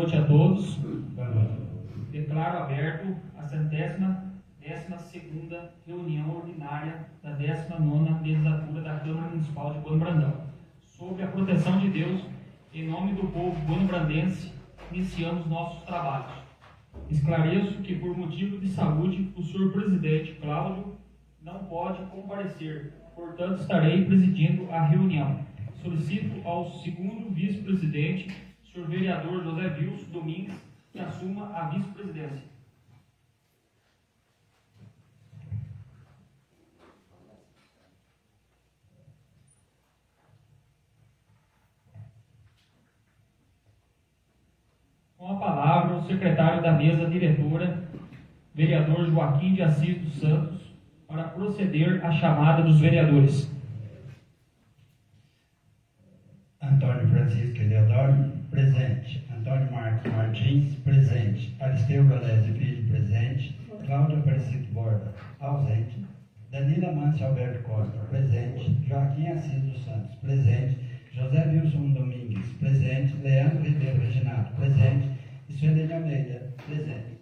noite a todos. Boa noite. Declaro aberto a 112ª reunião ordinária da 19ª legislatura da Câmara Municipal de Bueno Brandão. Sob a proteção de Deus, em nome do povo bueno-brandense, iniciamos nossos trabalhos. Esclareço que, por motivo de saúde, o senhor presidente Cláudio não pode comparecer, portanto estarei presidindo a reunião. Solicito ao segundo vice-presidente, senhor vereador José Wilson Domingues, que assuma a vice-presidência. Com a palavra, o secretário da mesa diretora, vereador Joaquim de Assis dos Santos, para proceder à chamada dos vereadores. Antônio Francisco Eleodoro, presente. Antônio Marcos Martins, presente. Aristeu Galese Filho, presente. Cláudio Aparecido Borba, ausente. Danila Mâncio Alberto Costa, presente. Joaquim Assis dos Santos, presente. José Wilson Domingues, presente. Leandro Ribeiro Reginato, presente. E Suelene Almeida, presente.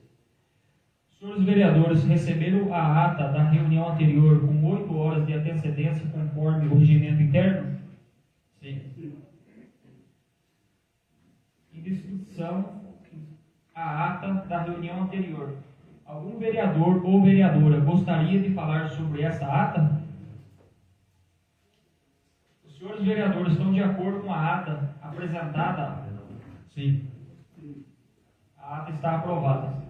Senhores vereadores, receberam a ata da reunião anterior com 8 horas de antecedência conforme o regimento interno? Sim. Em discussão, a ata da reunião anterior. Algum vereador ou vereadora gostaria de falar sobre essa ata? Os senhores vereadores estão de acordo com a ata apresentada? Sim. A ata está aprovada.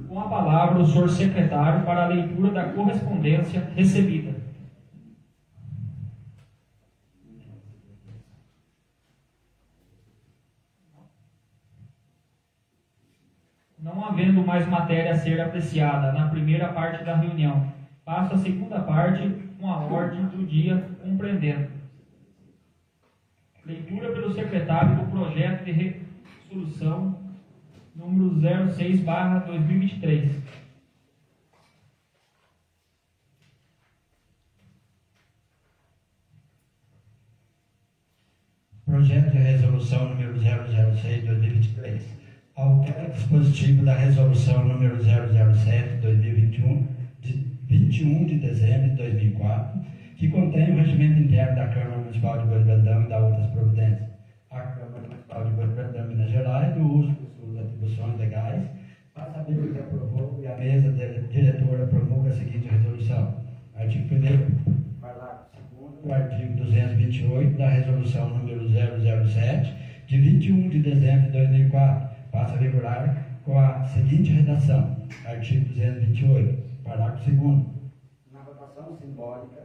Com a palavra, o senhor secretário para a leitura da correspondência recebida. Não havendo mais matéria a ser apreciada na primeira parte da reunião, passo à segunda parte com a ordem do dia compreendendo. Leitura pelo secretário do projeto de resolução número 06/2023. Projeto de resolução número 006/2023. Altera o dispositivo da resolução número 007/2021, de 21 de dezembro de 2004, que contém o regimento interno da Câmara Municipal de Bueno Brandão e da outras providências. A Câmara Municipal de Bueno Brandão, Minas Gerais, do uso de suas atribuições legais, para saber que aprovou e a mesa diretora promulga a seguinte resolução. Artigo 1º, parágrafo 2º, do artigo 228 da resolução número 007, de 21 de dezembro de 2004, passa a vigorar com a seguinte redação. Artigo 228, parágrafo 2º. Na votação simbólica,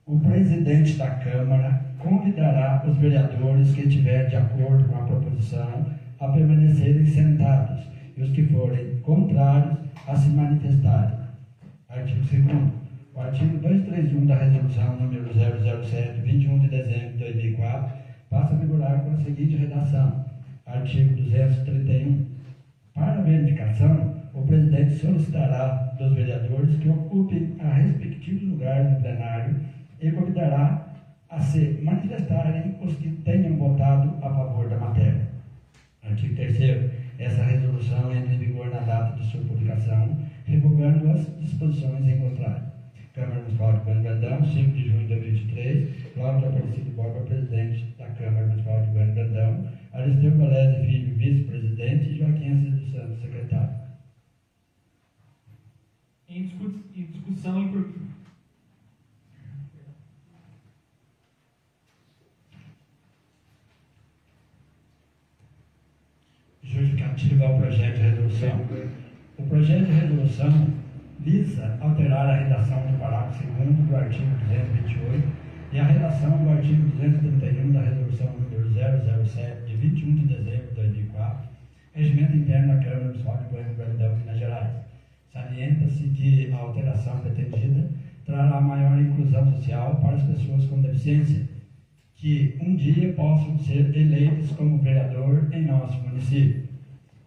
o presidente da Câmara convidará os vereadores que estiverem de acordo com a proposição a permanecerem sentados e os que forem contrários a se manifestarem. Artigo 2º. O artigo 231 da resolução número 007, 21 de dezembro de 2004, passa a vigorar com a seguinte redação. Artigo 231. Para a verificação, o presidente solicitará dos vereadores que ocupem a respectivos lugares no plenário e convidará a se manifestarem os que tenham votado a favor da matéria. Artigo 3º. Essa resolução entra em vigor na data de sua publicação, revogando as disposições em contrário. Câmara Municipal de Bueno Brandão, 5 de junho de 2023, Cláudio Aparecido Borba, presidente da Câmara Municipal de Bueno Brandão, Aristeu Galese Filho, vice-presidente, e Joaquim Assis dos Santos, secretário. Em discussão em Justificativa ao projeto de resolução. O projeto de resolução visa alterar a redação do parágrafo 2º do artigo 228 e a redação do artigo 231 da resolução número 007, de 21 de dezembro de 2004, regimento interno da Câmara Municipal de Bueno Brandão, Minas Gerais. Salienta-se que a alteração pretendida trará maior inclusão social para as pessoas com deficiência, que um dia possam ser eleitos como vereador em nosso município,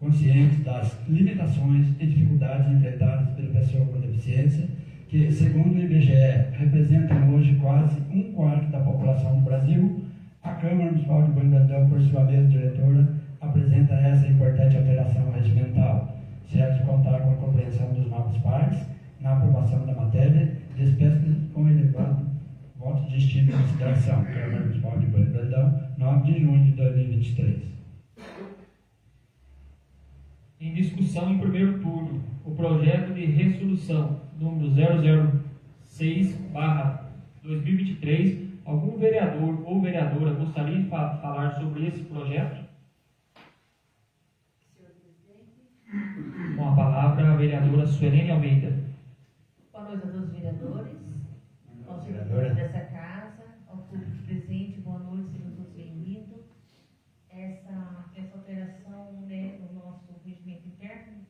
conscientes das limitações e dificuldades enfrentadas pela pessoa com deficiência, que, segundo o IBGE, representam hoje quase 1/4 da população do Brasil. A Câmara Municipal de Bueno Brandão, por sua mesa diretora, apresenta essa importante alteração regimental, certo de contar com a compreensão dos novos pares na aprovação da matéria, despeço com elevado voto de estima e consideração. Câmara Municipal de Bueno Brandão, 9 de junho de 2023. Em discussão em primeiro turno, o projeto de resolução número 006/2023. Algum vereador ou vereadora gostaria de falar sobre esse projeto? Senhor presidente. Com a palavra, a vereadora Suelene Almeida. Boa noite a todos os vereadores, aos Vereadora. vereadores dessa casa, ao público presente, boa noite, sejam todos bem-vindos. Essa alteração, né, no nosso regimento interno,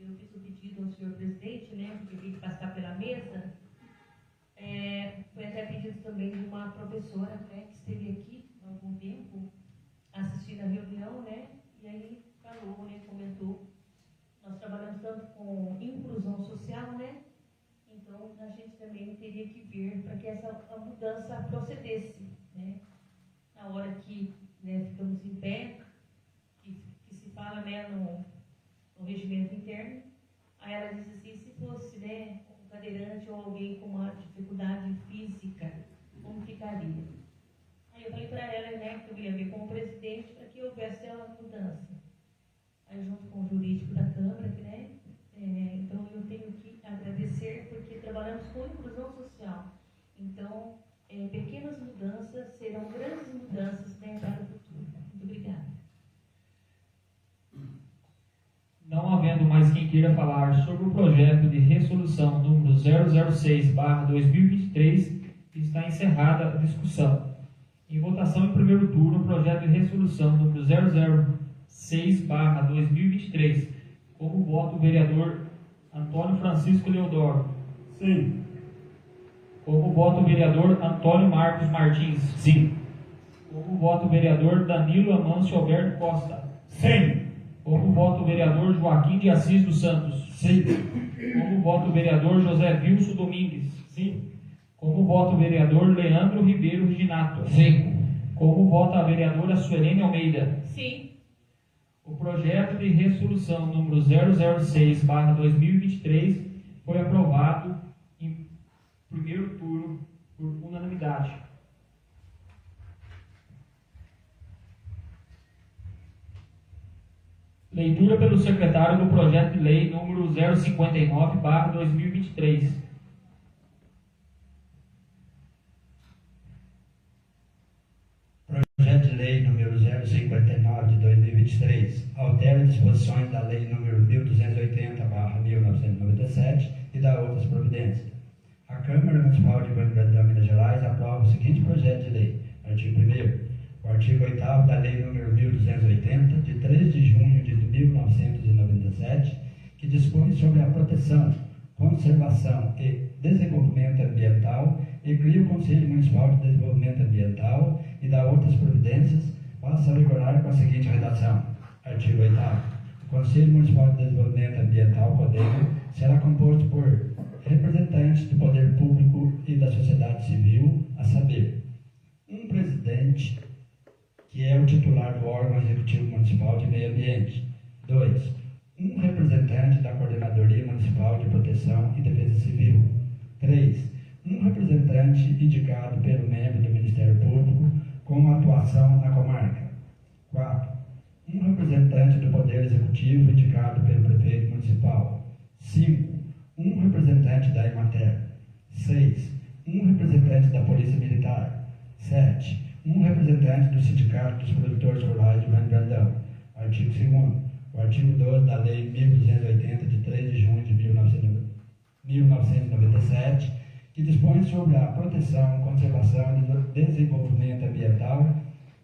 eu fiz o pedido ao senhor presidente, né, porque tem que passar pela mesa. Foi até pedido também de uma professora, né, que esteve aqui há algum tempo assistindo a reunião, né, e aí falou, né, comentou. Nós trabalhamos tanto com inclusão social, né, então a gente também teria que ver para que essa mudança procedesse, né, na hora que, né, ficamos em pé, que se fala, né, no regimento interno, aí ela diz assim, se fosse, né, um cadeirante ou alguém com uma dificuldade física, como ficaria? Aí eu falei para ela, né, que eu ia ver como presidente para que houvesse a mudança. Aí junto com o jurídico da Câmara, né, então eu tenho que agradecer porque trabalhamos com inclusão social. Então, pequenas mudanças serão grandes mudanças, né, para o futuro. Muito obrigada. Não havendo mais quem queira falar sobre o projeto de resolução número 006/2023, está encerrada a discussão. Em votação em primeiro turno, o projeto de resolução número 006/2023. Como voto o vereador Antônio Francisco Leodoro. Sim. Como voto o vereador Antônio Marcos Martins. Sim. Como voto o vereador Danilo Amâncio Alberto Costa. Sim. Como voto o vereador Joaquim de Assis dos Santos. Sim. Como voto o vereador José Vilso Domingues. Sim. Como voto o vereador Leandro Ribeiro Reginato. Sim. Como vota a vereadora Suelene Almeida. Sim. O projeto de resolução número 006/2023 foi aprovado em primeiro turno por unanimidade. Leitura pelo secretário do projeto de lei número 059/2023. Projeto de lei número 059 de 2023 altera disposições da lei número 1280/1997 e da outras providências. A Câmara Municipal de Bueno Brandão, Minas Gerais, aprova o seguinte projeto de lei. Artigo 1º. O artigo 8º da lei número 1280, de 3 de junho de 1997, que dispõe sobre a proteção, conservação e desenvolvimento ambiental e cria o Conselho Municipal de Desenvolvimento Ambiental e da outras providências, passa a vigorar com a seguinte redação. Artigo 8º. O Conselho Municipal de Desenvolvimento Ambiental, CODEM, será composto por representantes do poder público e da sociedade civil, a saber, um presidente, que é o titular do órgão executivo municipal de meio ambiente. 2. Um representante da Coordenadoria Municipal de Proteção e Defesa Civil. 3. Um representante indicado pelo membro do Ministério Público com atuação na comarca. 4. Um representante do Poder Executivo indicado pelo Prefeito Municipal. 5. Um representante da Emater. 6. Um representante da Polícia Militar. 7. Um representante do Sindicato dos Produtores Rurais de Bueno Brandão. Artigo 2º. O artigo 12 da Lei 1280, de 3 de junho de 1997, que dispõe sobre a proteção, conservação e desenvolvimento ambiental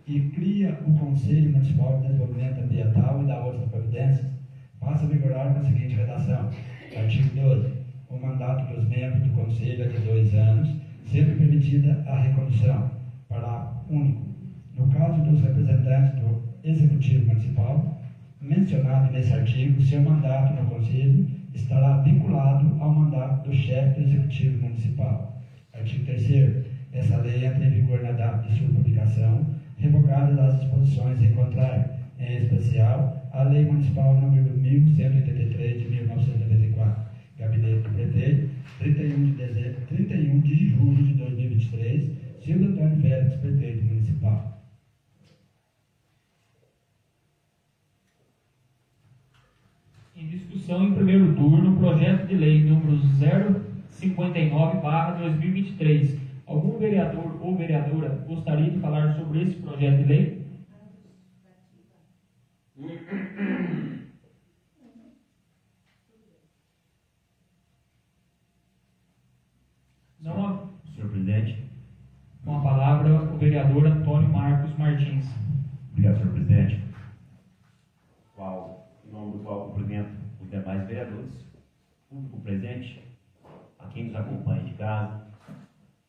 e cria o Conselho Municipal de Desenvolvimento Ambiental e da outras providências, passa a vigorar com a seguinte redação. Artigo 12. O mandato dos membros do Conselho é de 2 anos, sendo permitida a recondução. Parágrafo único. No caso dos representantes do Executivo Municipal, mencionado nesse artigo, seu mandato no Conselho estará vinculado ao mandato do chefe do Executivo Municipal. Artigo 3º. Essa lei entra em vigor na data de sua publicação, revogadas as disposições em contrário. em especial a Lei Municipal número 1183 de 1994, Gabinete do Prefeito, 31 de julho de 2023, Silvio Antônio Félix, Prefeito Municipal. Em discussão em primeiro turno, projeto de lei número 059/2023. Algum vereador ou vereadora gostaria de falar sobre esse projeto de lei? Não há. Senhor presidente. Com a palavra, o vereador Antônio Marcos Martins. Obrigado, senhor presidente. Em nome do qual cumprimento os demais vereadores, público presente, a quem nos acompanha de casa,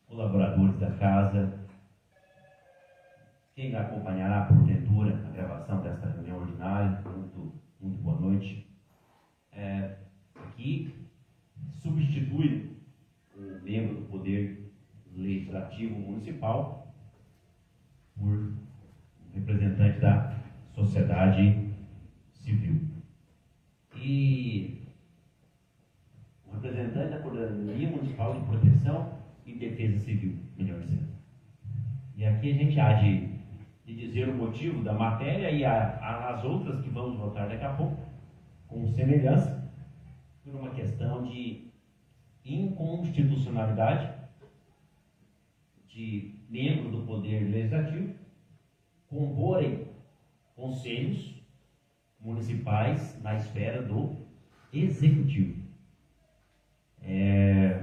colaboradores da casa, quem acompanhará porventura a gravação desta reunião ordinária, muito boa noite. Aqui substitui o membro do Poder Legislativo Municipal por representante da sociedade civil. E o representante da Coordenadoria Municipal de Proteção e Defesa Civil, melhor dizendo. E aqui a gente há de dizer o motivo da matéria e as outras que vamos votar daqui a pouco, com semelhança, por uma questão de inconstitucionalidade de membros do Poder Legislativo comporem conselhos municipais na esfera do Executivo. É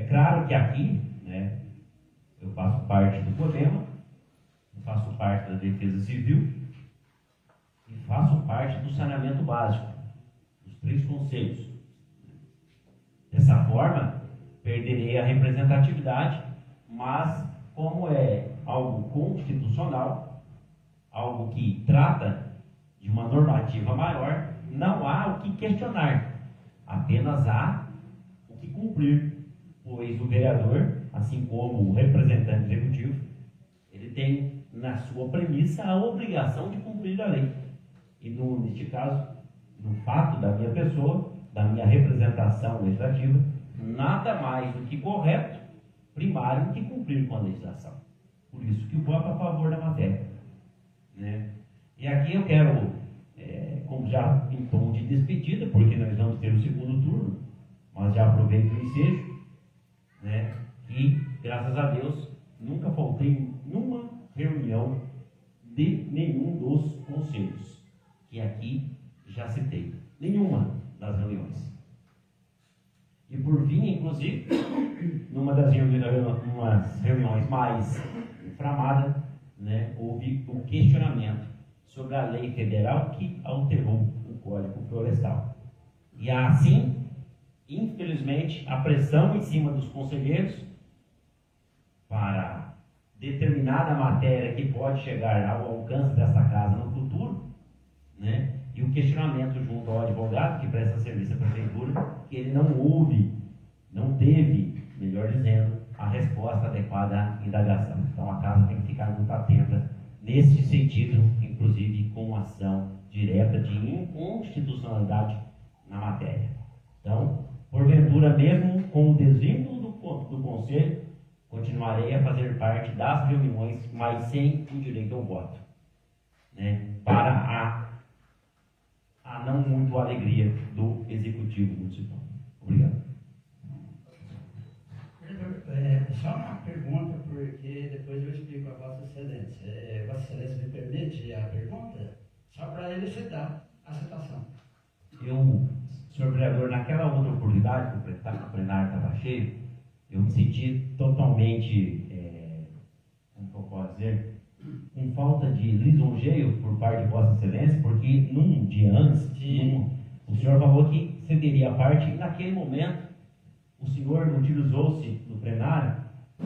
claro que aqui, né, eu faço parte do problema, eu faço parte da Defesa Civil e faço parte do saneamento básico, dos 3 conselhos. Dessa forma, perderei a representatividade, mas como é algo constitucional, algo que trata de uma normativa maior, não há o que questionar, apenas há o que cumprir, pois o vereador, assim como o representante executivo, ele tem na sua premissa a obrigação de cumprir a lei. E neste caso, no fato da minha pessoa, da minha representação legislativa, nada mais do que correto, primário, do que cumprir com a legislação. Por isso que eu voto a favor da matéria, né? E aqui eu quero, como já em tom de despedida, porque nós vamos ter o segundo turno, mas já aproveito o ensejo, né? E graças a Deus nunca faltei numa reunião de nenhum dos conselhos que aqui já citei, nenhuma das reuniões. E por fim, inclusive, numa das reuniões mais inflamadas, né, houve um questionamento sobre a lei federal que alterou o Código Florestal. E assim, infelizmente, a pressão em cima dos conselheiros para determinada matéria que pode chegar ao alcance dessa casa no futuro, né, e o questionamento junto ao advogado que presta serviço à prefeitura, que ele não teve, melhor dizendo, a resposta adequada à indagação. Então a casa tem que ficar muito atenta nesse sentido, inclusive com ação direta de inconstitucionalidade na matéria. Então, porventura mesmo com o desvínculo do Conselho, continuarei a fazer parte das reuniões, mas sem o direito ao voto, né, para a não muito alegria do Executivo Municipal. Obrigado. Só uma pergunta, porque depois eu explico a Vossa Excelência. Vossa Excelência me permite a pergunta? Só para ele citar a citação. Senhor vereador, naquela outra oportunidade que o plenário estava cheio, eu me senti totalmente, como eu posso dizer, com falta de lisonjeio por parte de Vossa Excelência, porque num dia antes, o senhor falou que cederia a parte, e naquele momento o senhor utilizou-se no plenário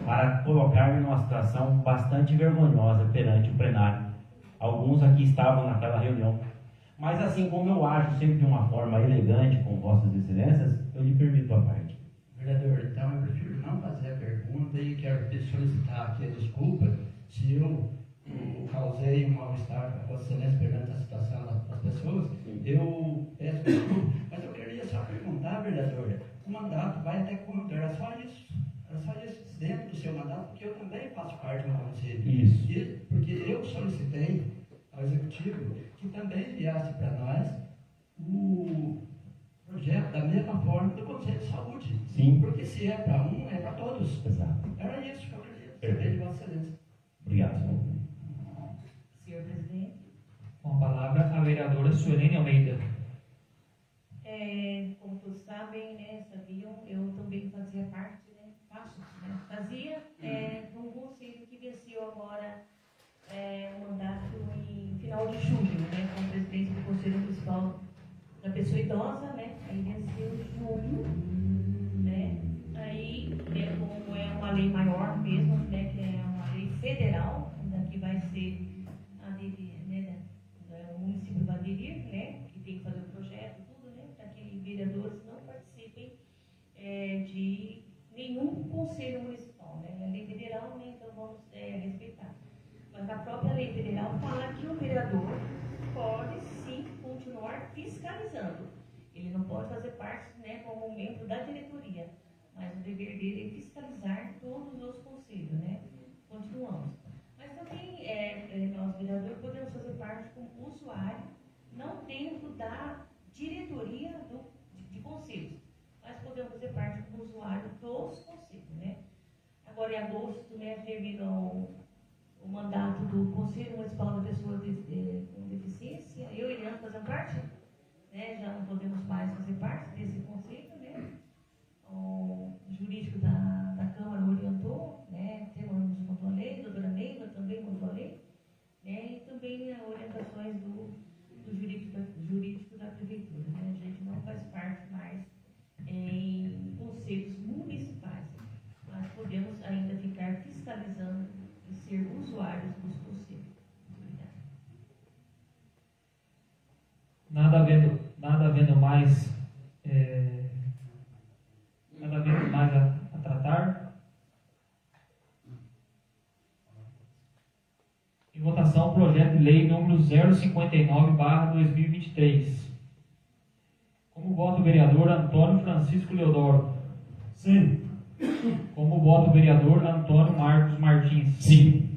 para colocar-me numa situação bastante vergonhosa perante o plenário. Alguns aqui estavam naquela reunião. Mas assim como eu ajo sempre de uma forma elegante com Vossas Excelências, eu lhe permito a parte. Vereador, então eu prefiro não fazer a pergunta e quero solicitar aqui a desculpa se eu causei um mal-estar para Vossa Excelência perante a situação das pessoas, eu peço desculpa, mas eu queria só perguntar, vereadora, o mandato vai até quando? Era só isso dentro do seu mandato, porque eu também faço parte do conselho. Isso. Porque eu solicitei ao executivo que também enviasse para nós o projeto da mesma forma do Conselho de Saúde. Sim. Porque se é para um, é para todos. Exato. Era isso que eu queria saber de Vossa Excelência. Obrigado, senhor. Senhor presidente. Com a palavra, a vereadora Suelene Almeida. Como todos sabem, né, sabiam, eu também fazia parte, fazia num conselho que venceu agora o mandato em final de julho, né, como presidente do Conselho Municipal da Pessoa Idosa, né, aí venceu em julho, né, aí, como é uma lei maior mesmo, né, que é uma lei federal, né, que vai ser o município vai aderir, né, que tem que fazer o projeto, tudo, né, para que vereadores não participem de nenhum conselho municipal, né, é lei federal, né, então vamos respeitar. Mas a própria lei federal fala que o vereador pode sim continuar fiscalizando. Ele não pode fazer parte, né, como membro da diretoria, mas o dever dele é fiscalizar todos os conselhos, né? Continuamos. Mas também nós, vereadores, podemos fazer parte como usuário, não dentro da diretoria de conselhos, mas podemos fazer parte como usuário dos conselhos, né? Agora, em agosto, né, termina o mandato do Conselho Municipal da Pessoa com Deficiência. Eu e Eliane fazemos parte, né? Já não podemos mais fazer parte desse conselho, né? O jurídico da Câmara orientou, né? Temos mandou a lei, a doutora Neiva também mandou a lei, né? E também as orientações do jurídico da Prefeitura, né? A gente não faz parte mais em conselhos municipais, mas podemos ainda ficar fiscalizando e ser usuários dos conselhos. Obrigada. Nada havendo mais a tratar. Em votação, o projeto de lei número 059/2023. Como voto o vereador Antônio Francisco Leodoro? Sim. Como voto o vereador Antônio Marcos Martins? Sim.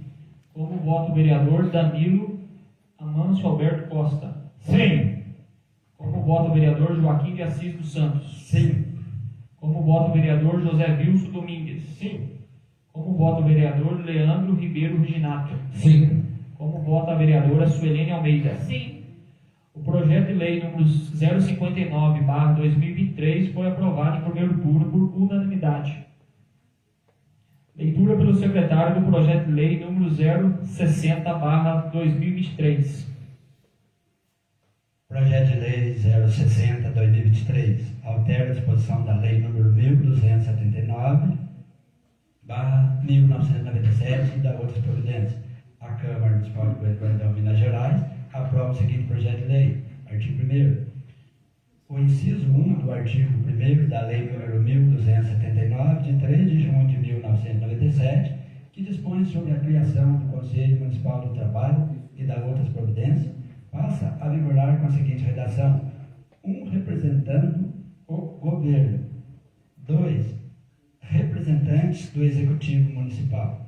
Como voto o vereador Danilo Amâncio Alberto Costa? Sim. Como voto o vereador Joaquim de Assis dos Santos? Sim. Como voto o vereador José Wilson Domingues? Sim. Como voto o vereador Leandro Ribeiro Reginato? Sim. Como vota a vereadora Suelene Almeida? Sim. O projeto de lei número 059/2023 foi aprovado em primeiro turno por unanimidade. Leitura pelo secretário do projeto de lei número 060/2023. Projeto de Lei 060/2023 altera a disposição da Lei número 1279/1997 e da outras providências. A Câmara Municipal de Coelho, Minas Gerais, aprova o seguinte projeto de lei. Artigo 1º. O inciso 1 do artigo 1º da Lei número 1279, de 3 de junho de 1997, que dispõe sobre a criação do Conselho Municipal do Trabalho e da outras providências, passa a vigorar com a seguinte redação: 1 representando o governo, 2 representantes do Executivo Municipal.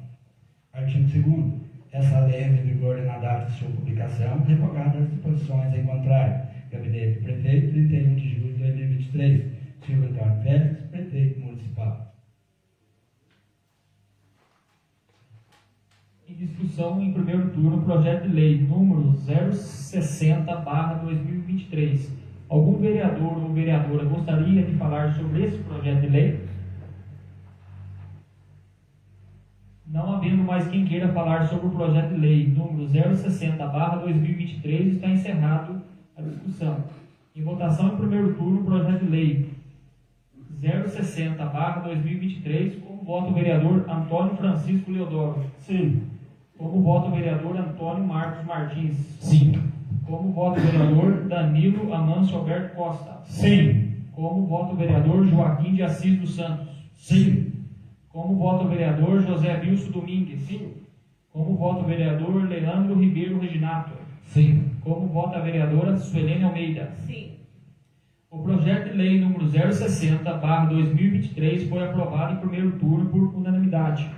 Artigo 2º. Essa lei entra em vigor na data de sua publicação, revogadas as disposições em contrário. Gabinete do Prefeito, 31 de julho de 2023. Silvio Antônio Félix, Prefeito Municipal. Em discussão em primeiro turno, o projeto de lei número 060/2023. Algum vereador ou vereadora gostaria de falar sobre esse projeto de lei? Não havendo mais quem queira falar sobre o projeto de lei número 060/2023, está encerrado a discussão. Em votação em primeiro turno, o projeto de lei 060/2023, como voto o vereador Antônio Francisco Leodoro? Sim. Como voto o vereador Antônio Marcos Martins? Sim. Como voto o vereador Danilo Amâncio Alberto Costa? Sim. Como voto o vereador Joaquim de Assis dos Santos? Sim. Como voto o vereador José Wilson Domingues? Sim. Como vota o vereador Leandro Ribeiro Reginato? Sim. Como vota a vereadora Suelene Almeida? Sim. O projeto de lei número 060/2023 foi aprovado em primeiro turno por unanimidade.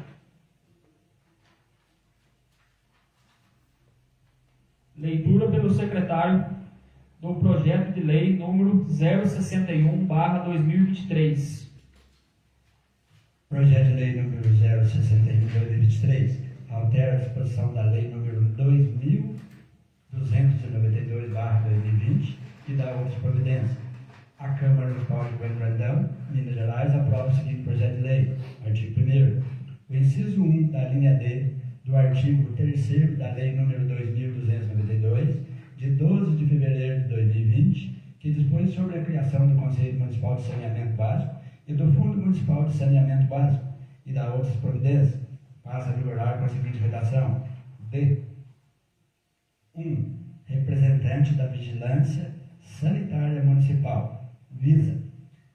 Leitura pelo secretário do projeto de lei número 061/2023. Projeto de lei número 061/2023 altera a disposição da lei número 2292/2020 e da outras providências. A Câmara Municipal de Bueno Brandão, Minas Gerais, aprova o seguinte projeto de lei. Artigo 1º. O inciso 1 da linha D do artigo 3º da Lei nº 2292, de 12 de fevereiro de 2020, que dispõe sobre a criação do Conselho Municipal de Saneamento Básico e do Fundo Municipal de Saneamento Básico e da outras providências, passa a vigorar com a seguinte redação: D. 1. Representante da Vigilância Sanitária Municipal. Visa.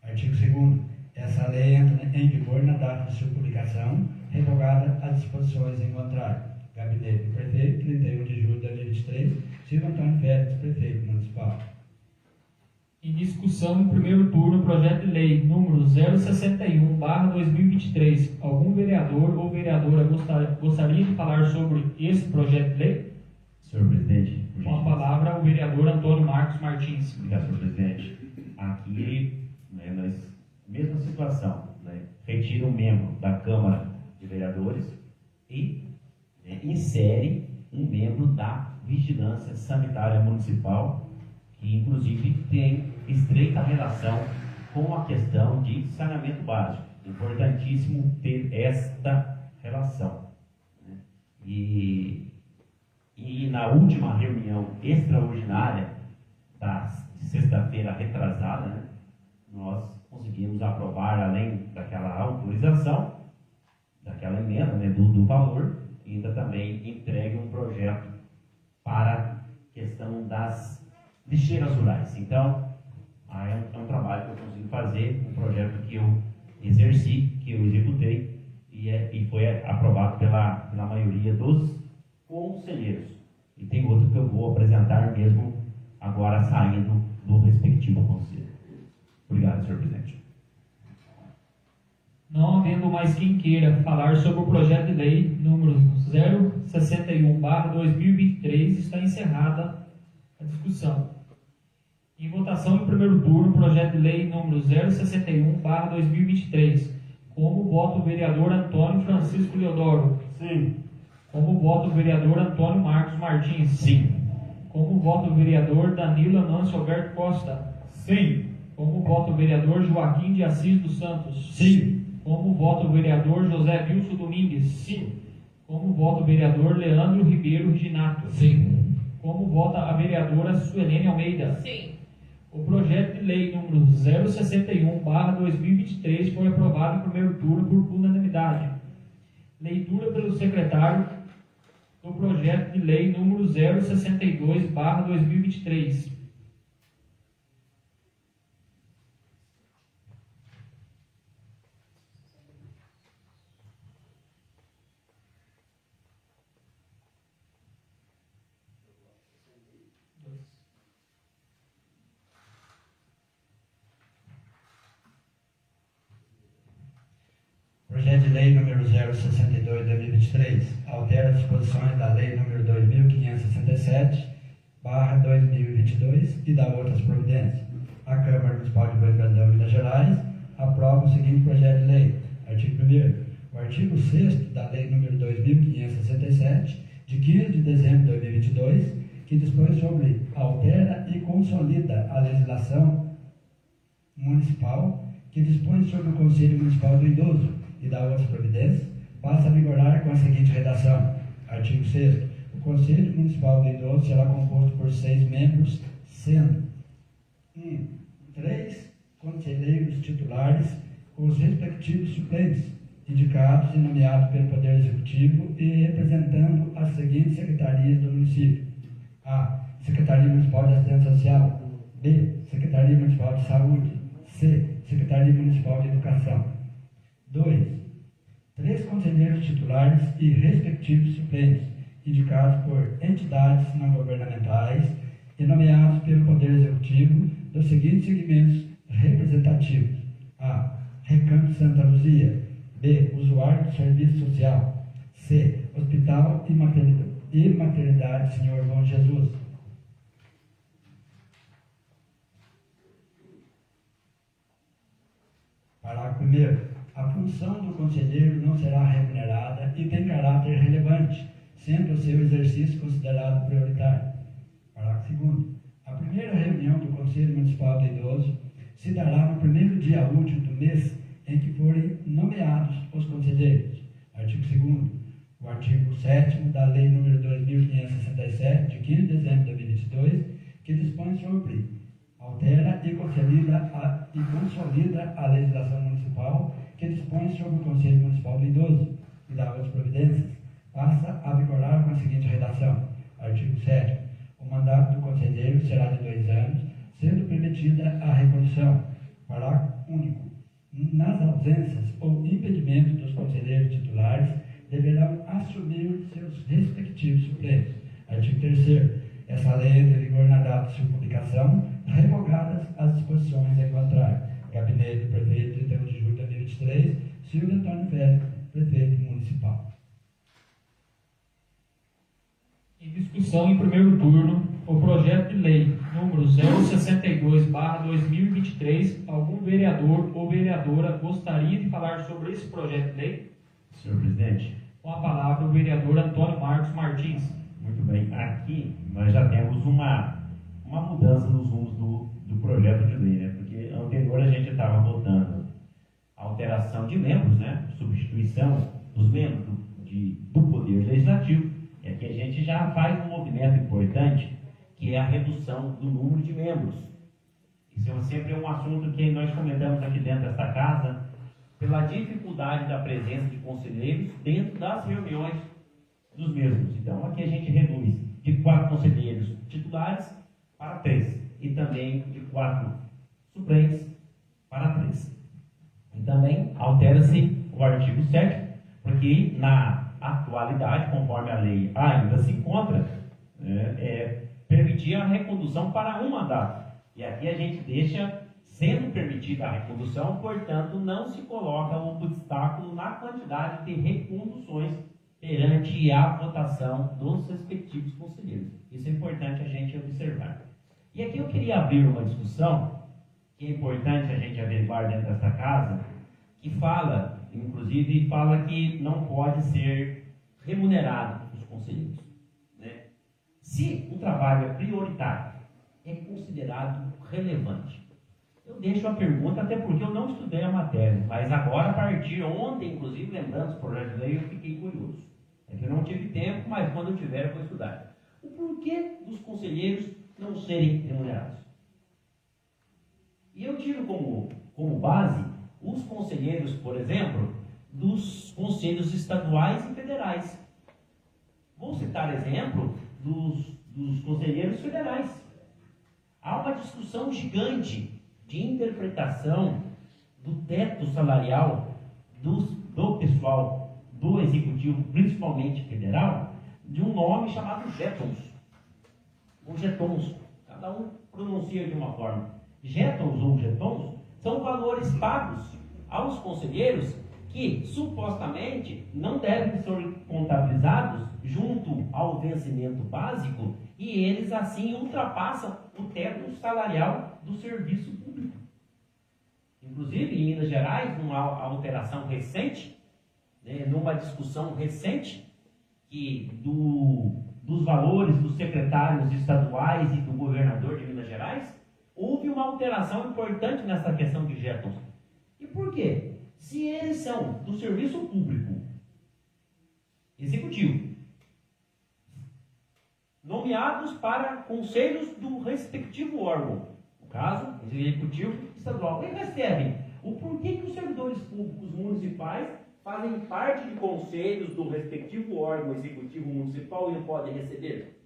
Artigo 2º. Essa lei entra em vigor na data de sua publicação, revogada as disposições em contrário. Gabinete do Prefeito, 31 de julho de 2023, Silvio Antônio Félix, Prefeito Municipal. Em discussão no primeiro turno, projeto de lei número 061/2023. Algum vereador ou vereadora gostaria de falar sobre esse projeto de lei? Senhor presidente, por Com a gentileza. palavra, o vereador Antônio Marcos Martins. Obrigado, senhor presidente. Aqui, nós, mesma situação, retira um membro da Câmara de Vereadores e insere um membro da Vigilância Sanitária Municipal, que inclusive tem estreita relação com a questão de saneamento básico. Importantíssimo ter esta relação. E na última reunião extraordinária da sexta-feira retrasada, nós conseguimos aprovar, além daquela autorização, daquela emenda, do valor, ainda também entregue um projeto para a questão das lixeiras rurais. Então, é um trabalho que eu consegui fazer, um projeto que eu exerci, que eu executei, e foi aprovado pela maioria dos conselheiros. E tem outro que eu vou apresentar mesmo agora saindo do respectivo conselho. Obrigado, senhor presidente. Não havendo mais quem queira falar sobre o projeto de lei número 061/2023, está encerrada a discussão. Em votação no primeiro turno, projeto de lei número 061/2023. Como vota o vereador Antônio Francisco Leodoro? Sim. Como vota o vereador Antônio Marcos Martins? Sim. Como vota o vereador Danilo Anâncio Alberto Costa? Sim. Como vota o vereador Joaquim de Assis dos Santos? Sim. Como vota o vereador José Wilson Domingues? Sim. Como vota o vereador Leandro Ribeiro Reginato? Sim. Como vota a vereadora Suelene Almeida? Sim. O projeto de lei número 061/2023 foi aprovado em primeiro turno por unanimidade. Leitura pelo secretário do projeto de lei número 062/2023. Projeto de lei número 062/2023 altera as disposições da lei número 2567/2022 e da outras providências. A Câmara Municipal de Bueno Brandão, Minas Gerais, aprova o seguinte projeto de lei. Artigo 1º. O artigo 6º da lei número 2567, de 15 de dezembro de 2022, que dispõe sobre, altera e consolida a legislação municipal que dispõe sobre o Conselho Municipal do Idoso e da outras providências, passa a vigorar com a seguinte redação. Artigo 6º. O Conselho Municipal do Idoso será composto por 6 membros, sendo 3 conselheiros titulares com os respectivos suplentes, indicados e nomeados pelo Poder Executivo e representando as seguintes secretarias do município: A. Secretaria Municipal de Assistência Social. B. Secretaria Municipal de Saúde. C. Secretaria Municipal de Educação. 2. 3 conselheiros titulares e respectivos suplentes, indicados por entidades não governamentais e nomeados pelo Poder Executivo dos seguintes segmentos representativos: A. Recanto Santa Luzia. B. Usuário do Serviço Social. C. Hospital e Maternidade Senhor Bom Jesus. Parágrafo 1º. A função do conselheiro não será remunerada e tem caráter relevante, sendo o seu exercício considerado prioritário. Parágrafo 2º. A primeira reunião do Conselho Municipal do Idoso se dará no primeiro dia útil do mês em que forem nomeados os conselheiros. Artigo 2º. O artigo 7º da Lei nº 2.567, de 15 de dezembro de 2022, que dispõe sobre, altera e consolida a legislação municipal que dispõe sobre o Conselho Municipal do Idoso e dá outras providências, passa a vigorar com a seguinte redação. Artigo 7º. O mandato do conselheiro será de 2 anos, sendo permitida a recondução. Parágrafo único. Nas ausências ou impedimentos dos conselheiros titulares, deverão assumir seus respectivos suplentes. Artigo 3º. Essa lei entra em vigor na data de sua publicação, revogadas as disposições em contrário. Gabinete do Prefeito, 31 de julho de 2023, Silvio Antônio Félix, Prefeito Municipal. Em discussão em primeiro turno, o projeto de lei número 062/2023. Algum vereador ou vereadora gostaria de falar sobre esse projeto de lei? Senhor presidente. Com a palavra o vereador Antônio Marcos Martins. Muito bem. Aqui nós já temos uma mudança nos rumos do projeto de lei, né? Porque anterior a gente estava votando alteração de membros, né? Substituição dos membros do Poder Legislativo. E aqui a gente já faz um movimento importante, que é a redução do número de membros. Isso é sempre um assunto que nós comentamos aqui dentro desta casa, pela dificuldade da presença de conselheiros dentro das reuniões dos mesmos. Então, aqui a gente reduz de 4 conselheiros titulares para 3, e também de 4 suplentes para 3. E também altera-se o artigo 7º, porque na atualidade, conforme a lei ainda se encontra, permitia a recondução para um mandato. E aqui a gente deixa, sendo permitida a recondução, portanto, não se coloca o obstáculo na quantidade de reconduções perante a votação dos respectivos conselheiros. Isso é importante a gente observar. E aqui eu queria abrir uma discussão, que é importante a gente averiguar dentro dessa casa, que fala, inclusive, que não pode ser remunerado os conselheiros. Né? Se o trabalho é prioritário, é considerado relevante. Eu deixo a pergunta, até porque eu não estudei a matéria, mas agora, a partir ontem, inclusive, lembrando os projetos de lei, eu fiquei curioso. É que eu não tive tempo, mas quando eu tiver, eu vou estudar. O porquê dos conselheiros não serem remunerados? E eu tiro como base os conselheiros, por exemplo, dos conselhos estaduais e federais. Vou citar exemplo dos conselheiros federais. Há uma discussão gigante de interpretação do teto salarial do pessoal do executivo, principalmente federal, de um nome chamado jetons. Ou jetons, cada um pronuncia de uma forma. Jetons ou jetons são valores pagos aos conselheiros que supostamente não devem ser contabilizados junto ao vencimento básico, e eles assim ultrapassam o teto salarial do serviço público. Inclusive, em Minas Gerais, numa alteração recente, numa discussão recente, dos valores dos secretários estaduais e do governador de Minas Gerais, houve uma alteração importante nessa questão de jetons. E por quê? Se eles são do serviço público executivo, nomeados para conselhos do respectivo órgão, no caso, executivo estadual, eles recebem. O porquê que os servidores públicos municipais fazem parte de conselhos do respectivo órgão executivo municipal e não podem receber?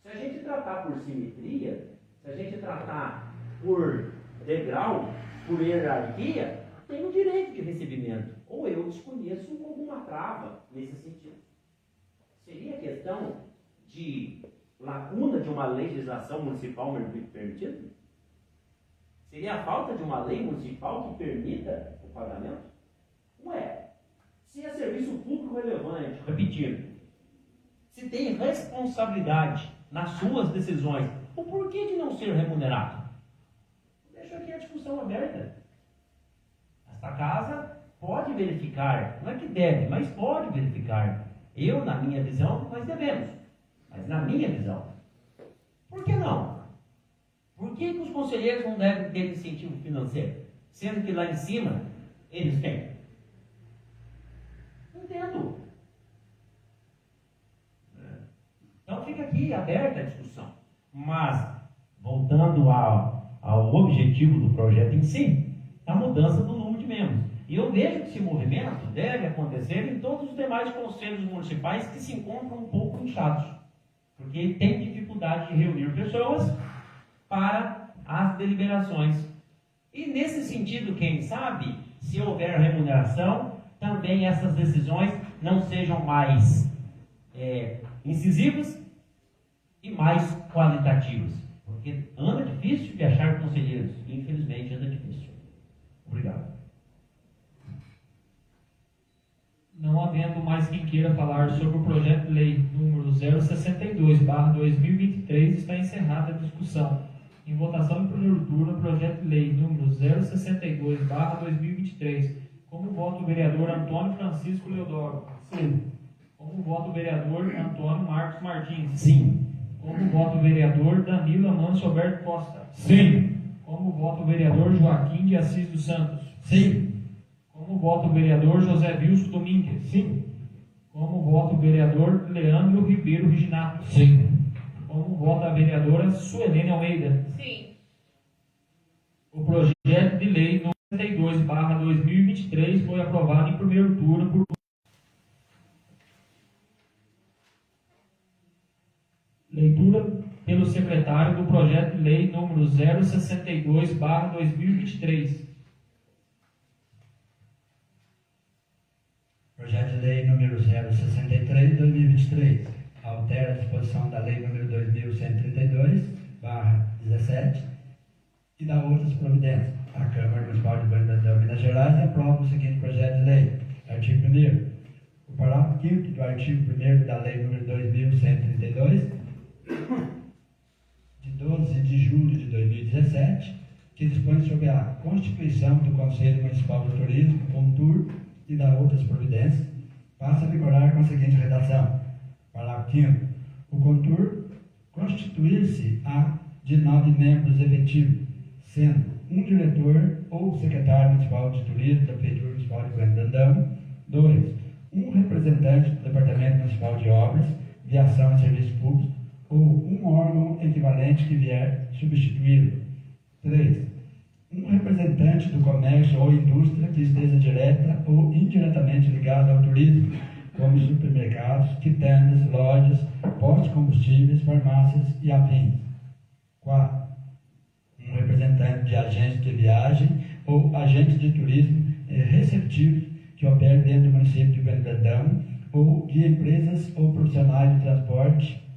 Se a gente tratar por simetria, se a gente tratar por degrau, por hierarquia, tem o direito de recebimento. ou eu desconheço alguma trava nesse sentido. Seria questão de lacuna de uma legislação municipal permitida? Seria a falta de uma lei municipal que permita o pagamento? Ué, se é serviço público relevante, repetindo, se tem responsabilidade nas suas decisões, o porquê de não ser remunerado? Deixa aqui a discussão aberta. Esta casa pode verificar, não é que deve, mas pode verificar. Eu, na minha visão, nós devemos. Mas na minha visão, por que não? Por que os conselheiros não devem ter incentivo financeiro? Sendo que lá em cima, eles têm. Não entendo. Então fica aqui aberta a discussão. Mas, voltando ao objetivo do projeto em si, a mudança do número de membros. E eu vejo que esse movimento deve acontecer em todos os demais conselhos municipais que se encontram um pouco inchados, porque tem dificuldade de reunir pessoas para as deliberações. E nesse sentido, quem sabe, se houver remuneração, também essas decisões não sejam mais incisivas e mais qualitativas, porque anda difícil de achar conselheiros, infelizmente anda difícil. Obrigado. Não havendo mais quem queira falar sobre o projeto de lei número 062/2023, está encerrada a discussão. Em votação em primeiro turno, o projeto de lei número 062/2023. Como vota o vereador Antônio Francisco Leodoro? Sim. Como vota o vereador Antônio Marcos Martins? Sim. Como vota o vereador Danilo Amâncio Alberto Costa? Sim. Como vota o vereador Joaquim de Assis dos Santos? Sim. Como vota o vereador José Wilson Domingues? Sim. Como vota o vereador Leandro Ribeiro Reginato? Sim. Como vota a vereadora Suelene Almeida? Sim. O projeto de lei número 72/2023 foi aprovado em primeiro turno por leitura pelo secretário do projeto de lei número 062/2023. Projeto de lei número 063/2023 altera a disposição da lei número 2132/17 e dá outras providências. A Câmara Municipal de Brandão, Minas Gerais, aprova o seguinte projeto de lei. Artigo 1º. O parágrafo 5º do artigo 1º da lei número 2132, de 12 de julho de 2017, que dispõe sobre a constituição do Conselho Municipal de Turismo, CONTUR, e dá outras providências, passa a vigorar com a seguinte redação. Parágrafo 5º. O CONTUR constituir-se-á de 9 membros efetivos, sendo um diretor ou secretário municipal de turismo da Prefeitura Municipal de Brandão. 2. Um representante do Departamento Municipal de Obras, Viação e Serviços Públicos, ou um órgão equivalente que vier substituí-lo. 3. Um representante do comércio ou indústria que esteja direta ou indiretamente ligado ao turismo, como supermercados, quitandas, lojas, postos de combustíveis, farmácias e afins. 4. Um representante de agência de viagem ou agente de turismo receptivos que opere dentro do município de Brandão, ou de empresas ou profissionais de transporte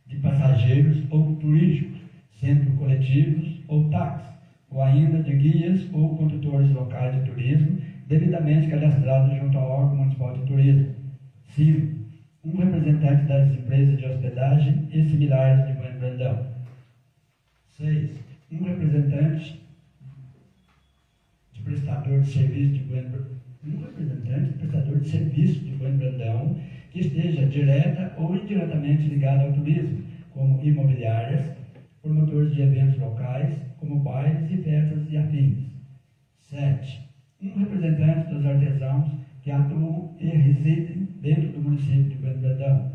de passageiros ou turísticos, sendo coletivos ou táxis, ou ainda de guias ou condutores locais de turismo, devidamente cadastrados junto ao órgão municipal de turismo. 5. Um representante das empresas de hospedagem e similares de Brandão. 6. Um representante de prestador de serviço de Brandão que esteja direta ou indiretamente ligado ao turismo, como imobiliárias, promotores de eventos locais, como bailes e festas e afins. 7. Um representante dos artesãos que atuam e residem dentro do município de Brandão.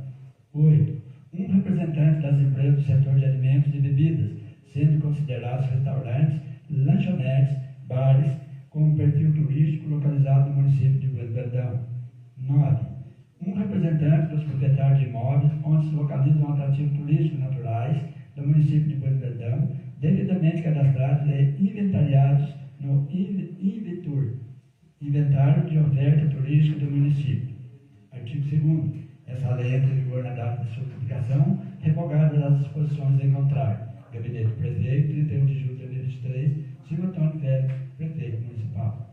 8. Um representante das empresas do setor de alimentos e bebidas, sendo considerados restaurantes, lanchonetes, bares, com um perfil turístico localizado no município de Brandão. 9. Um representante dos proprietários de imóveis onde se localizam atrativos turísticos naturais do município de Brandão, devidamente cadastrados e inventariados no Invitur. Inventário de oferta turística do município. Artigo 2º. Essa lei entra em vigor na data de sua publicação, revogadas as disposições em contrário. Gabinete do Prefeito, 31 de julho de 2023, Silvio Antônio Félix, Prefeito Municipal.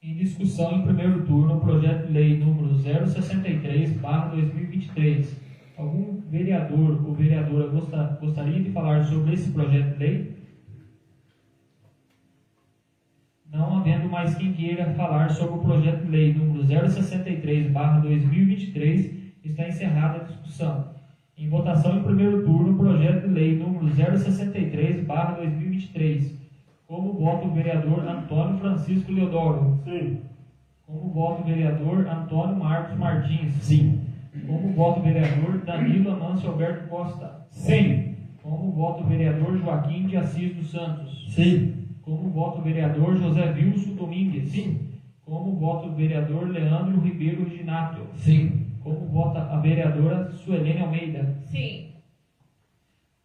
Em discussão em primeiro turno, o projeto de lei número 063/2023. Algum vereador ou vereadora gostaria de falar sobre esse projeto de lei? Não havendo mais quem queira falar sobre o projeto de lei número 063/2023, está encerrada a discussão. Em votação em primeiro turno, o projeto de lei número 063/2023. Como voto o vereador Antônio Francisco Leodoro? Sim. Como voto o vereador Antônio Marcos Martins? Sim. Como voto o vereador Danilo Amâncio Alberto Costa? Sim. Como voto o vereador Joaquim de Assis dos Santos? Sim. Como voto o vereador José Wilson Domingues? Sim. Como voto o vereador Leandro Ribeiro Reginato? Sim. Como vota a vereadora Suelene Almeida? Sim.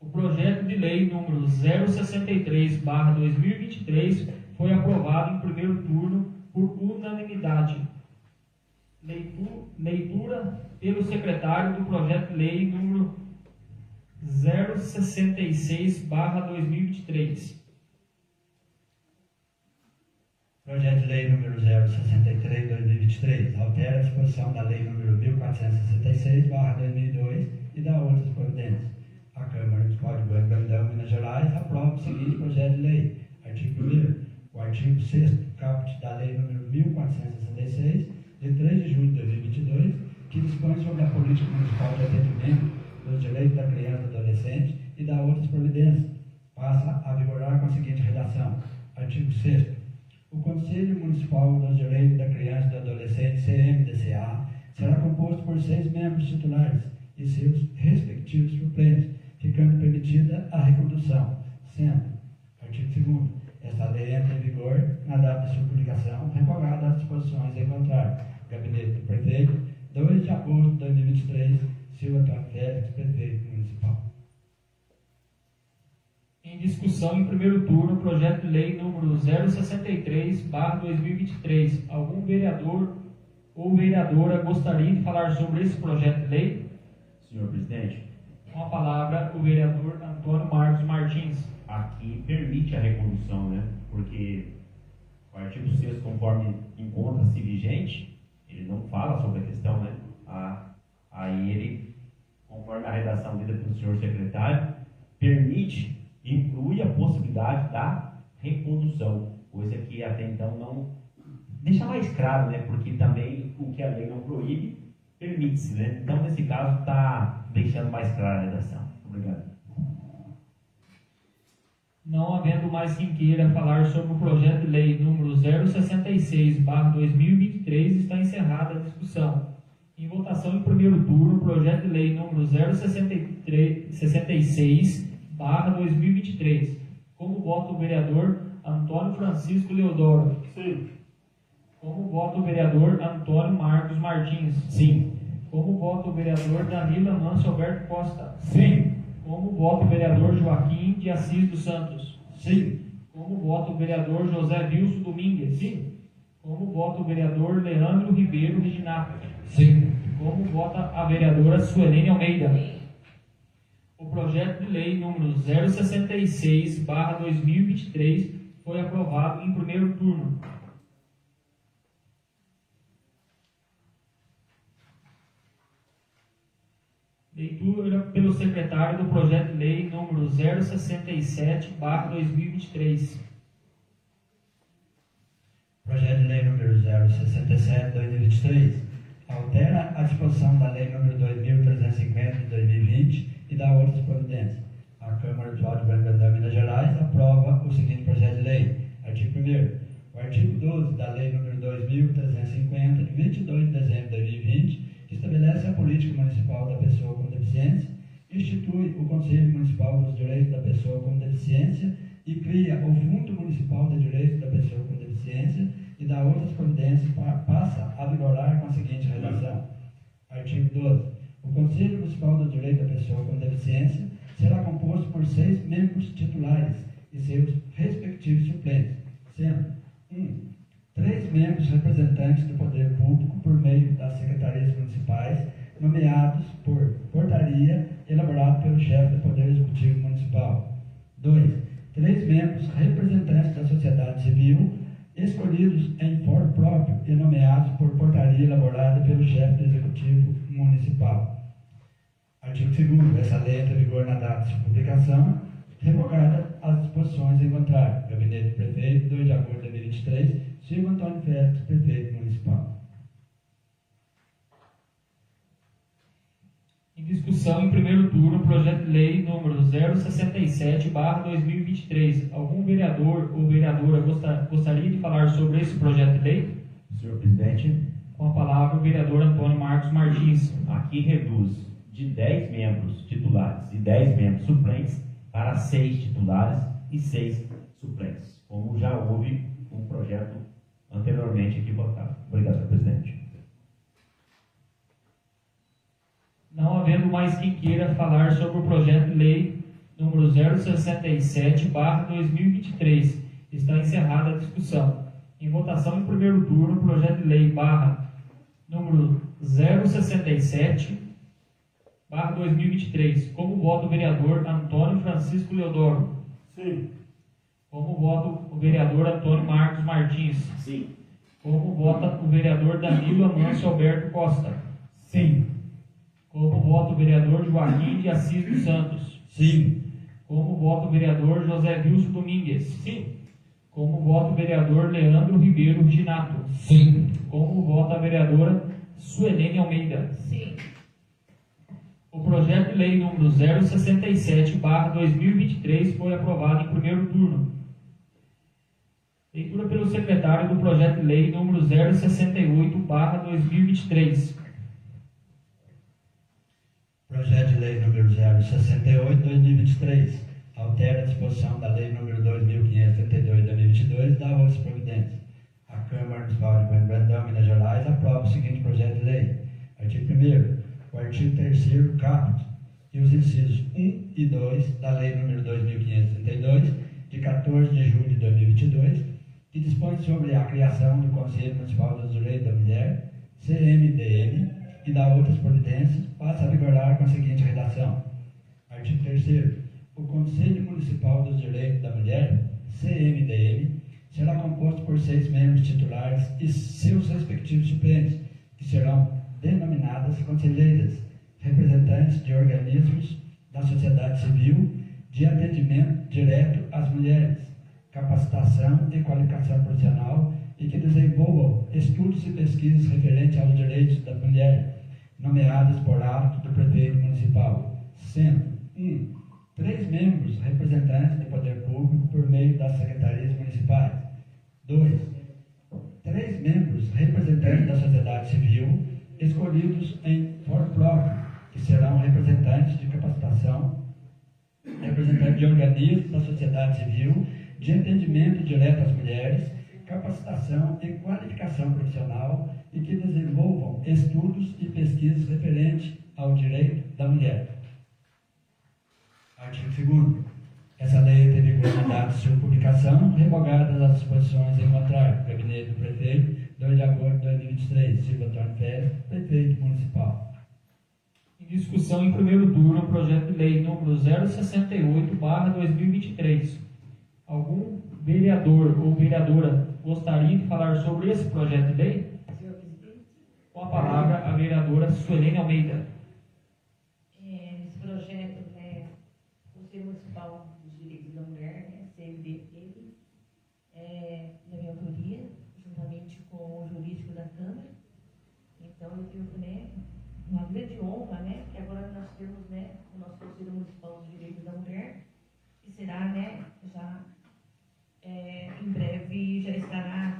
O projeto de lei número 063/2023 foi aprovado em primeiro turno por unanimidade. Leitura pelo secretário do projeto de lei número 066/2023. Projeto de lei número 063/2023 altera a disposição da lei número 1466/2002 e da outras providências. A Câmara Municipal de Brandão, Minas Gerais, aprova o seguinte projeto de lei. Artigo 1º. O artigo 6º, caput da lei número 1466, de 3 de julho de 2022, que dispõe sobre a política municipal de atendimento dos direitos da criança e do adolescente e da outras providências, passa a vigorar com a seguinte redação. Artigo 6º. O Conselho Municipal dos Direitos da Criança e do Adolescente, CMDCA, será composto por 6 membros titulares e seus respectivos suplentes, ficando permitida a recondução, sendo, artigo 2º, esta lei entra em vigor na data de sua publicação, revogada as disposições em contrário. Gabinete do Prefeito, 2 de agosto de 2023, Silvio Antônio Félix, Prefeito Municipal. Em discussão em primeiro turno, o projeto de lei número 063/2023. Algum vereador ou vereadora gostaria de falar sobre esse projeto de lei? Senhor presidente, Com a palavra, o vereador Antônio Marcos Martins. aqui permite a recondução, né? Porque o artigo 6º, conforme encontra-se vigente, ele não fala sobre a questão, né? Aí ele, conforme a redação lida pelo senhor secretário, inclui a possibilidade da recondução, coisa que até então não deixa mais claro, né? Porque também o que a lei não proíbe, permite-se, né? Então, nesse caso, está deixando mais clara a redação. Obrigado. Não havendo mais quem queira falar sobre o projeto de lei número 066/2023, está encerrada a discussão. Em votação em primeiro turno, o projeto de lei número 066/2023. Como vota o vereador Antônio Francisco Leodoro? Sim. Como vota o vereador Antônio Marcos Martins? Sim. Como vota o vereador Danilo Amâncio Alberto Costa? Sim. Como vota o vereador Joaquim de Assis dos Santos? Sim. Como vota o vereador José Wilson Domingues? Sim. Como vota o vereador Leandro Ribeiro Reginato? Sim. Como vota a vereadora Suelene Almeida? Sim. O projeto de lei número 066/2023 foi aprovado em primeiro turno. Leitura pelo secretário do projeto de lei número 067/2023. Projeto de lei número 067/2023 altera a disposição da lei número 2350 de 2020 e da outras providências. A Câmara Municipal de Brandão, Minas Gerais, aprova o seguinte projeto de lei. Artigo 1º. O artigo 12 da lei número 2350 de 22 de dezembro de 2020, que estabelece a política municipal da pessoa com deficiência, institui o Conselho Municipal dos Direitos da Pessoa com Deficiência e cria o Fundo Municipal de Direitos da Pessoa com Deficiência e dá outras providências, passa a vigorar com a seguinte redação. Artigo 12. O Conselho Municipal dos Direitos da Pessoa com Deficiência será composto por 6 membros titulares e seus respectivos suplentes, sendo 1. 3 membros representantes do poder público por meio das secretarias municipais, nomeados por portaria elaborada pelo chefe do Poder Executivo Municipal. 2. 3 membros representantes da sociedade civil, escolhidos em foro próprio e nomeados por portaria elaborada pelo chefe do Executivo Municipal. Artigo 2º. Essa lei entra em vigor na data de publicação, revogada as disposições em contrário. Gabinete do Prefeito, 2 de agosto de 2023, Silvio Antônio Félix, Prefeito Municipal. Em discussão, em primeiro turno, o projeto de lei número 067/2023. Algum vereador ou vereadora gostaria de falar sobre esse projeto de lei? Senhor presidente, Com a palavra, o vereador Antônio Marcos Martins. aqui reduz de 10 membros titulares e 10 membros suplentes para 6 titulares e 6 suplentes, como já houve um projeto anteriormente aqui votado. Obrigado, senhor presidente. Não havendo mais quem queira falar sobre o projeto de lei número 067/2023, está encerrada a discussão. Em votação em primeiro turno, o projeto de lei número 067/2023. Como vota o vereador Antônio Francisco Leodoro? Sim. Como vota o vereador Antônio Marcos Martins? Sim. Como vota o vereador Danilo Amâncio Alberto Costa? Sim. Como vota o vereador Joaquim de Assis dos Santos? Sim. Como vota o vereador José Wilson Domingues? Sim. Como vota o vereador Leandro Ribeiro Ginato? Sim. Como vota a vereadora Suelene Almeida? Sim. O projeto de lei número 067/2023 foi aprovado em primeiro turno. Leitura pelo secretário do projeto de lei número 068/2023. Projeto de lei número 068/2023 altera a disposição da lei número 2532/2022 da outras providências. A Câmara Municipal de Coimbra Brandão, Minas Gerais, aprova o seguinte projeto de lei. Artigo 1º. O artigo 3º caput e os incisos 1 e 2 da lei número 2532 de 14 de julho de 2022, que dispõe sobre a criação do Conselho Municipal dos Direitos da Mulher, CMDM, e da outras providências, passa a vigorar com a seguinte redação. Artigo 3º. O Conselho Municipal dos Direitos da Mulher, CMDM, será composto por 6 membros titulares e seus respectivos suplentes, que serão denominadas conselheiras, representantes de organismos da sociedade civil de atendimento direto às mulheres, capacitação e qualificação profissional e que desenvolvam estudos e pesquisas referentes aos direitos da mulher, nomeadas por ato do prefeito municipal, sendo 1. 3 membros representantes do poder público por meio das secretarias municipais. 2. 3 membros representantes da sociedade civil, escolhidos em foro próprio, que serão representantes de capacitação, representantes de organismos da sociedade civil, de atendimento direto às mulheres, capacitação e qualificação profissional e que desenvolvam estudos e pesquisas referentes ao direito da mulher. Artigo 2º. Essa lei entra em vigor na data de sua publicação, revogadas as disposições em contrário. Gabinete do Prefeito, 2 de agosto de 2023. Silvio Antônio Félix, Prefeito Municipal. Em discussão em primeiro turno, o projeto de lei número 068/2023. Algum vereador ou vereadora gostaria de falar sobre esse projeto de lei? Senhor presidente, Com a palavra, a vereadora Suelene Almeida. esse projeto, Conselho Municipal dos Direitos da Mulher, CMDM, na minha autoria, juntamente com o jurídico da Câmara. Então, eu tenho uma grande honra, que agora nós temos o nosso Conselho Municipal dos Direitos da Mulher, que será, já em breve já estará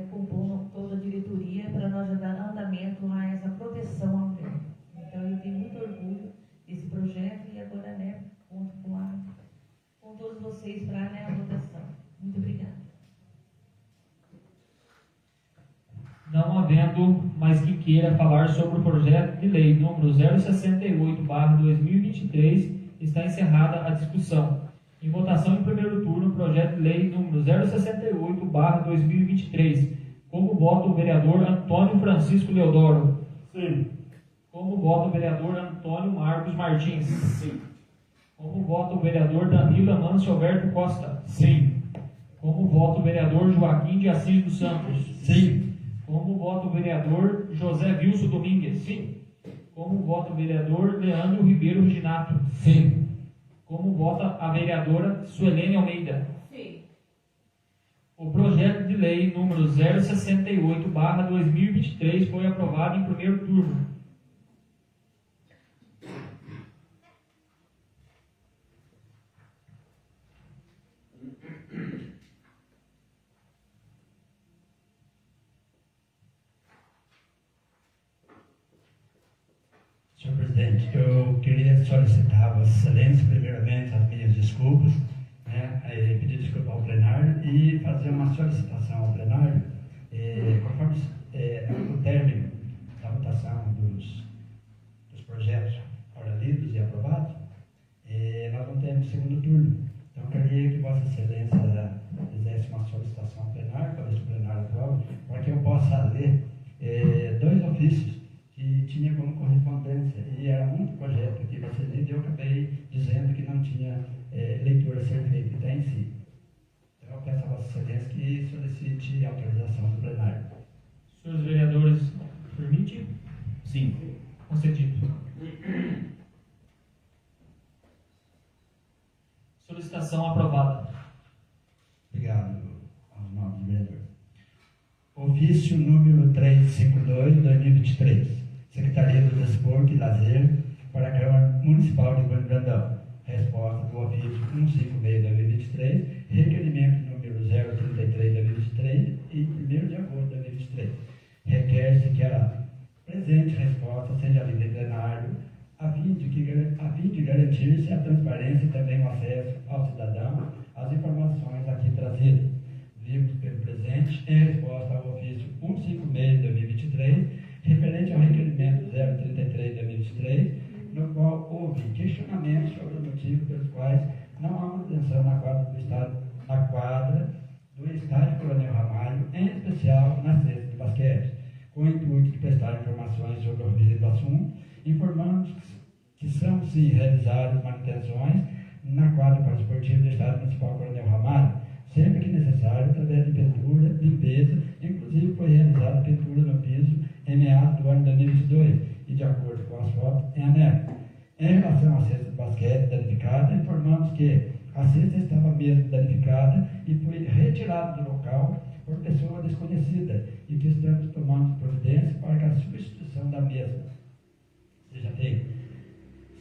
compondo toda a diretoria para nós já dar andamento a essa proteção à mulher. Então, eu tenho muito orgulho desse projeto e agora, conto com todos vocês para a votação. Muito obrigada. Não havendo mais quem queira falar sobre o projeto de lei número 068/2023, está encerrada a discussão. Em votação em primeiro turno, o projeto de lei número 068/2023. Como vota o vereador Antônio Francisco Leodoro? Sim. Como vota o vereador Antônio Marcos Martins? Sim. Como vota o vereador Danilo Amâncio Alberto Costa? Sim. Como vota o vereador Joaquim de Assis dos Santos? Sim. Como vota o vereador José Wilson Domingues? Sim. Como vota o vereador Leandro Ribeiro Reginato? Sim. Como vota a vereadora Suelene Almeida? Sim. O projeto de lei número 068/2023 foi aprovado em primeiro turno. Senhor presidente, eu queria solicitar a Vossa Excelência, primeiramente, as minhas desculpas, né, pedir desculpa ao plenário e fazer uma solicitação ao plenário, conforme o término da votação dos projetos ora lidos e aprovados, nós não temos segundo turno. Então, eu queria que Vossa Excelência fizesse uma solicitação ao plenário, para ver se o plenário aprova, para que eu possa ler dois ofícios que tinha como correspondência, e era um projeto que vai ser lido, e eu acabei dizendo que não tinha leitura a ser feita até em si. Então, eu peço a Vossa Excelência que solicite a autorização do plenário. Senhores vereadores, permite? Sim. Concedido. Solicitação aprovada. Obrigado aos nobres vereadores. Ofício número 352/2023, Secretaria do Desporto e Lazer, para a Câmara Municipal de Bom Brandão. Resposta do ofício 156/2023, requerimento número 033/2023 e 1º de agosto de 2023. Requer-se que a presente resposta seja lida em plenário, a fim de garantir-se a transparência e também o acesso ao cidadão às informações aqui trazidas. Vimos pelo presente, em resposta ao ofício 156/2023, referente ao requerimento 033/2023, no qual houve questionamentos sobre os motivos pelos quais não há manutenção na quadra do estádio Coronel Ramalho, em especial na cesta de basquete, com o intuito de prestar informações sobre o origem do assunto, informamos que são sim realizadas manutenções na quadra esportiva do estádio municipal Coronel Ramalho, sempre que necessário, através de pintura, limpeza, inclusive foi realizada pintura no piso em meados do ano 2022 e de acordo com as fotos em anexo. Em relação à cesta de basquete danificada, informamos que a cesta estava mesmo danificada e foi retirada do local por pessoa desconhecida e que estamos tomando providência para que a substituição da mesma seja feita.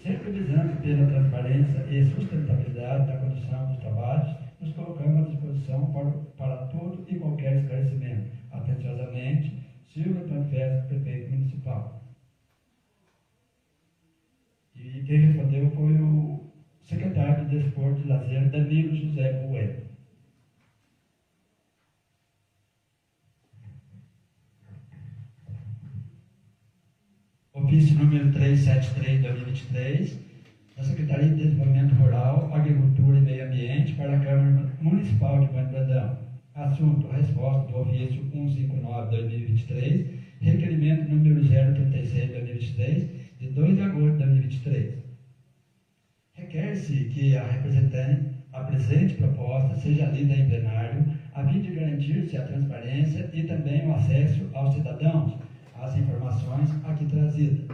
Sempre visando pela transparência e sustentabilidade da condução dos trabalhos, nos colocamos à disposição para todo e qualquer esclarecimento. Atenciosamente, Silvio Antônio Félix, prefeito municipal. E quem respondeu foi o secretário de Desporto e Lazer, Danilo José Bueno. Ofício número 373/2023, da Secretaria de Desenvolvimento Rural, Agricultura e Meio Ambiente para a Câmara Municipal de Bom Brandão. Assunto: resposta do ofício 159/2023, requerimento número 036/2023, de 2 de agosto de 2023. Requer-se que a presente proposta seja lida em plenário, a fim de garantir-se a transparência e também o acesso aos cidadãos às informações aqui trazidas.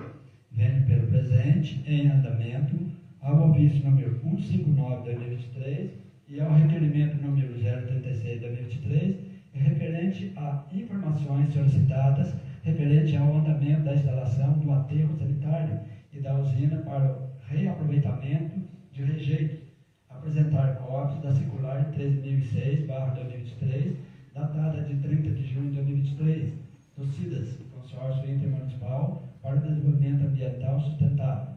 Venho pelo presente, em andamento, ao ofício número 159/2023 e ao requerimento número 036/2023, referente a informações solicitadas referente ao andamento da instalação do aterro sanitário e da usina para o reaproveitamento de rejeitos. Apresentar cópias da circular 13.006/2023, datada de 30 de junho de 2023, do CIDAS, Consórcio Intermunicipal para o Desenvolvimento Ambiental Sustentável,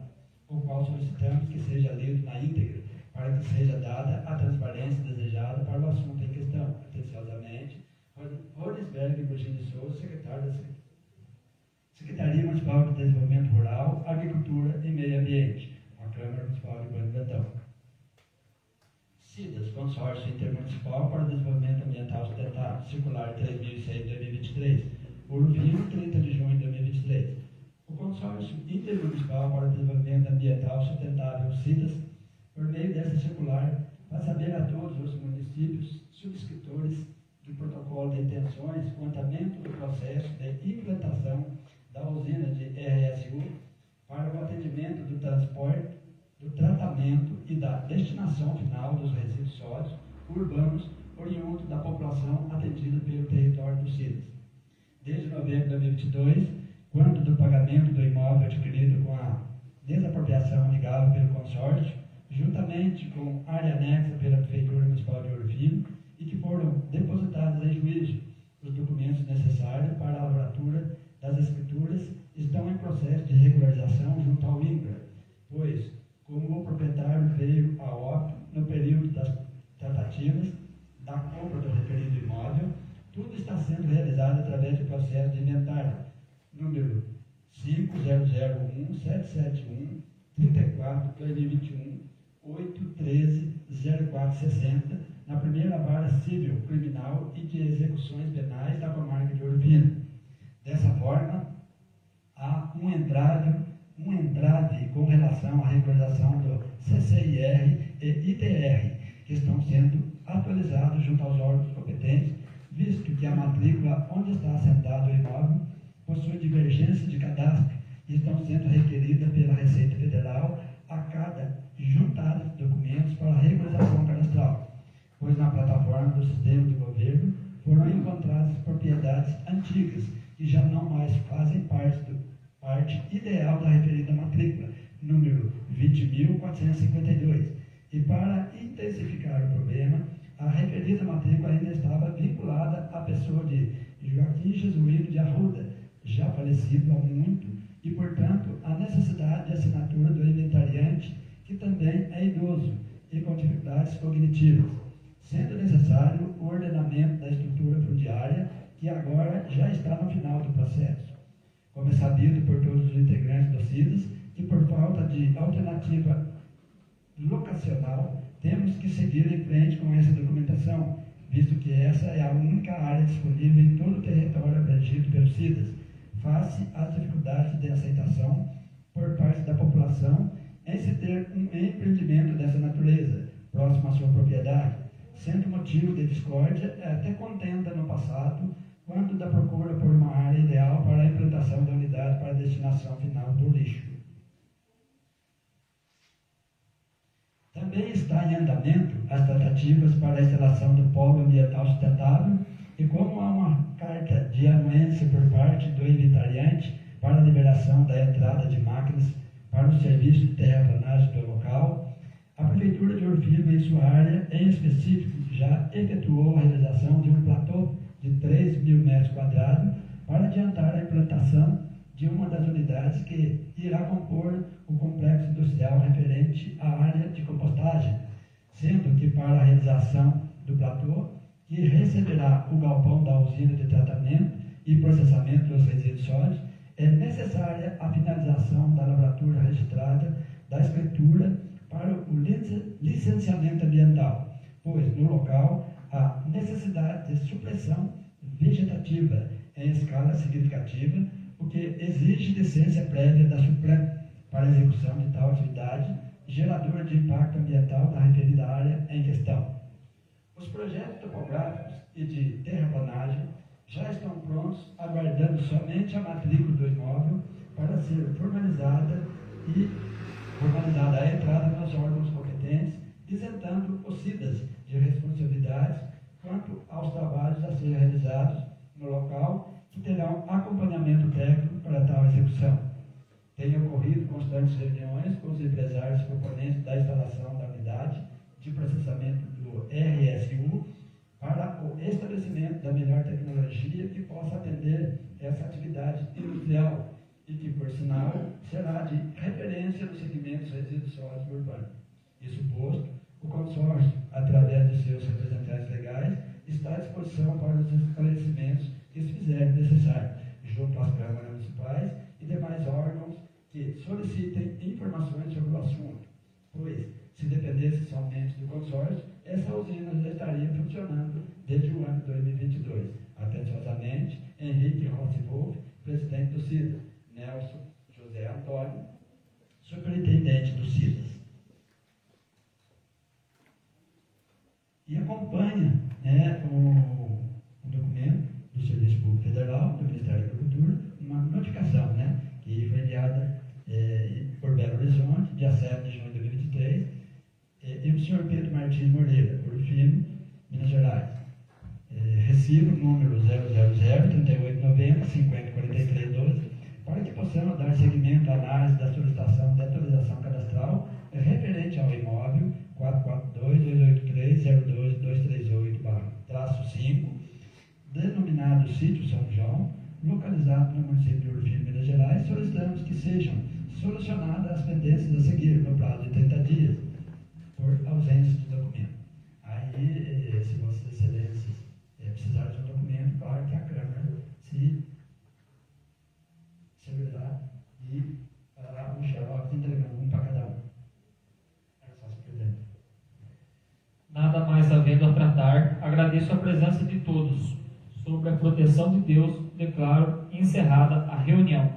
o qual solicitamos que seja lido na íntegra, para que seja dada a transparência desejada para o assunto em questão. Atenciosamente, Rodesberg Virgínia de Souza, secretário da Secretaria Municipal de Desenvolvimento Rural, Agricultura e Meio Ambiente, a Câmara Municipal de Bom Brandão. CIDAS, Consórcio Intermunicipal para o Desenvolvimento Ambiental Sustentável, circular 3006/2023, Urufino, 30 de junho de 2023. O Consórcio Intermunicipal para o Desenvolvimento Ambiental Sustentável, CIDAS, por meio dessa circular, faz saber a todos os municípios subscritores do protocolo de intenções quanto ao andamento do processo de implantação da usina de RSU para o atendimento do transporte, do tratamento e da destinação final dos resíduos sólidos urbanos oriundos da população atendida pelo território do CIDAS. Desde novembro de 2022, quando do pagamento do imóvel adquirido com a desapropriação amigável pelo consórcio, juntamente com área anexa pela Prefeitura Municipal de Ouro Fino, e que foram depositados em juízo os documentos necessários para a lavratura das escrituras, estão em processo de regularização junto ao INCRA, pois, como o proprietário veio a óbito no período das tratativas da compra do referido imóvel, tudo está sendo realizado através do processo de inventário, número 5001-771-34-2021-813-0460, na primeira vara civil, criminal e de execuções penais da comarca de Ouro Fino. Dessa forma, há um entrave com relação à regularização do CCIR e ITR, que estão sendo atualizados junto aos órgãos competentes, visto que a matrícula onde está assentado o imóvel possui divergência de cadastro e estão sendo requeridas pela Receita Federal a cada juntada de documentos para a regularização cadastral, pois na plataforma do sistema de governo foram encontradas propriedades antigas que já não mais fazem parte ideal da referida matrícula, número 20.452. E para intensificar o problema, a referida matrícula ainda estava vinculada à pessoa de Joaquim Jesuíno de Arruda, já falecido há muito, e, portanto, a necessidade de assinatura do inventariante, que também é idoso e com dificuldades cognitivas, sendo necessário o ordenamento da estrutura fundiária, que agora já está no final do processo. Como é sabido por todos os integrantes do CIDAS, que por falta de alternativa locacional, temos que seguir em frente com essa documentação, visto que essa é a única área disponível em todo o território abrangido pelo CIDAS, face às dificuldades de aceitação por parte da população em se ter um empreendimento dessa natureza, próximo à sua propriedade, sendo motivo de discórdia e até contenda no passado, quanto da procura por uma área ideal para a implantação da unidade para a destinação final do lixo. Também está em andamento as tratativas para a instalação do Polo Ambiental Sustentável e como há uma carta de anuência por parte do inventariante para a liberação da entrada de máquinas para o serviço de terraplanagem do local, a Prefeitura de Ouro Fino, em sua área, em específico, já efetuou a realização de um platô de 3.000 metros quadrados para adiantar a implantação de uma das unidades que irá compor o complexo industrial referente à área de compostagem, sendo que para a realização do platô, que receberá o galpão da usina de tratamento e processamento dos resíduos sólidos, é necessária a finalização da lavratura registrada da escritura para o licenciamento ambiental, pois no local há necessidade de supressão vegetativa em escala significativa, o que exige licença prévia da SUPRAM para a execução de tal atividade geradora de impacto ambiental na referida área em questão. Os projetos topográficos e de terraplanagem já estão prontos, aguardando somente a matrícula do imóvel para ser formalizada a entrada nos órgãos competentes, isentando os CIDAS de responsabilidades quanto aos trabalhos a serem realizados no local, que terão acompanhamento técnico para tal execução. Têm ocorrido constantes reuniões com os empresários proponentes da instalação da unidade de processamento do RSU para o estabelecimento da melhor tecnologia que possa atender essa atividade industrial e que, por sinal, será de referência nos segmentos resíduos sólidos urbanos. Isso posto, o consórcio, através de seus representantes legais, está à disposição para os esclarecimentos que se fizerem necessários, junto às câmaras municipais e demais órgãos que solicitem informações sobre o assunto, pois, se dependesse somente do consórcio, essa usina já estaria funcionando desde o ano 2022. Atenciosamente, Henrique Rossi Wolff, presidente do CIDA, Nelson José Antônio, superintendente do CIDAS. E acompanha, né, o documento do Serviço Público Federal, do Ministério da Agricultura, uma notificação, né, que foi enviada por Belo Horizonte, dia 7 de junho de 2023, e o senhor Pedro Martins Moreira, por Firmo, Minas Gerais. Recibo número 000-3890-504312, para que possamos dar seguimento à análise da solicitação de atualização cadastral referente ao imóvel 442-283-02238-5, denominado Sítio São João, localizado no município de Ouro Firme, Minas Gerais. Solicitamos que sejam solucionadas as pendências a seguir no prazo de 30 dias, por ausência de documento. Aí, se Vossas Excelências precisarem de um documento, claro que a Câmara se segurar e fará um xerox entregando um para cada um. É só, senhor presidente. Nada mais havendo a tratar, agradeço a presença de todos. Sobre a proteção de Deus, declaro encerrada a reunião.